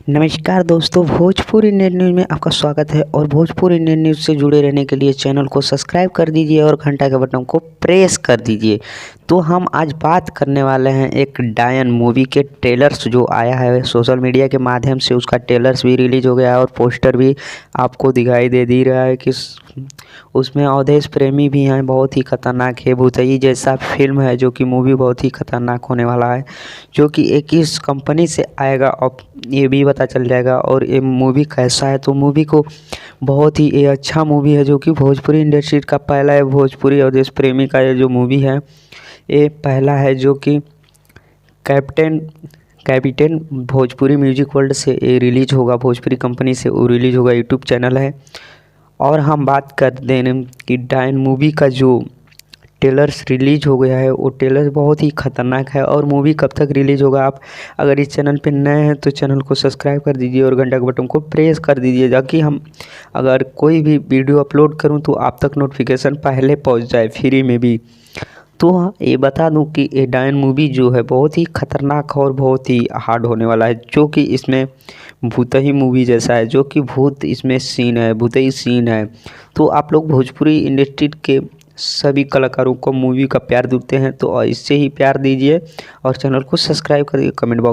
नमस्कार दोस्तों, Bhojpuri Indian news में आपका स्वागत है। और भोजपुरी इंडियन न्यूज़ से जुड़े रहने के लिए चैनल को सब्सक्राइब कर दीजिए और घंटा के बटन को प्रेस कर दीजिए। तो हम आज बात करने वाले हैं एक डायन मूवी के ट्रेलर्स जो आया है सोशल मीडिया के माध्यम से। उसका ट्रेलर्स भी रिलीज़ हो गया है और पोस्टर भी आपको दिखाई दे रहा है कि उसमें अवधेश प्रेमी भी हैं। बहुत ही खतरनाक है, भूतई जैसा फिल्म है जो कि मूवी बहुत ही खतरनाक होने वाला है, जो कि एक इस कंपनी से आएगा और ये भी पता चल जाएगा। और ये मूवी कैसा है, तो मूवी को बहुत ही ये अच्छा मूवी है जो कि भोजपुरी इंडस्ट्री का पहला है। भोजपुरी अवधेश प्रेमी का ये जो मूवी है ये पहला है जो कि कैप्टन भोजपुरी म्यूजिक वर्ल्ड से ये रिलीज़ होगा, भोजपुरी कंपनी से वो रिलीज़ होगा, यूट्यूब चैनल है। और हम बात कर दें कि डायन मूवी का जो ट्रेलर्स रिलीज़ हो गया है वो ट्रेलर बहुत ही ख़तरनाक है। और मूवी कब तक रिलीज़ होगा, आप अगर इस चैनल पे नए हैं तो चैनल को सब्सक्राइब कर दीजिए और घंटा के बटन को प्रेस कर दीजिए, ताकि हम अगर कोई भी वीडियो अपलोड करूं तो आप तक नोटिफिकेशन पहले पहुंच जाए, फ्री में भी। तो हाँ, ये बता दूं कि ये डायन मूवी जो है बहुत ही ख़तरनाक और बहुत ही हार्ड होने वाला है, जो कि इसमें भूतही मूवी जैसा है, जो कि भूत इसमें सीन है, भूतही सीन है। तो आप लोग भोजपुरी इंडस्ट्री के सभी कलाकारों को मूवी का प्यार देते हैं तो इससे ही प्यार दीजिए और चैनल को सब्सक्राइब करिए, कमेंट बॉक्स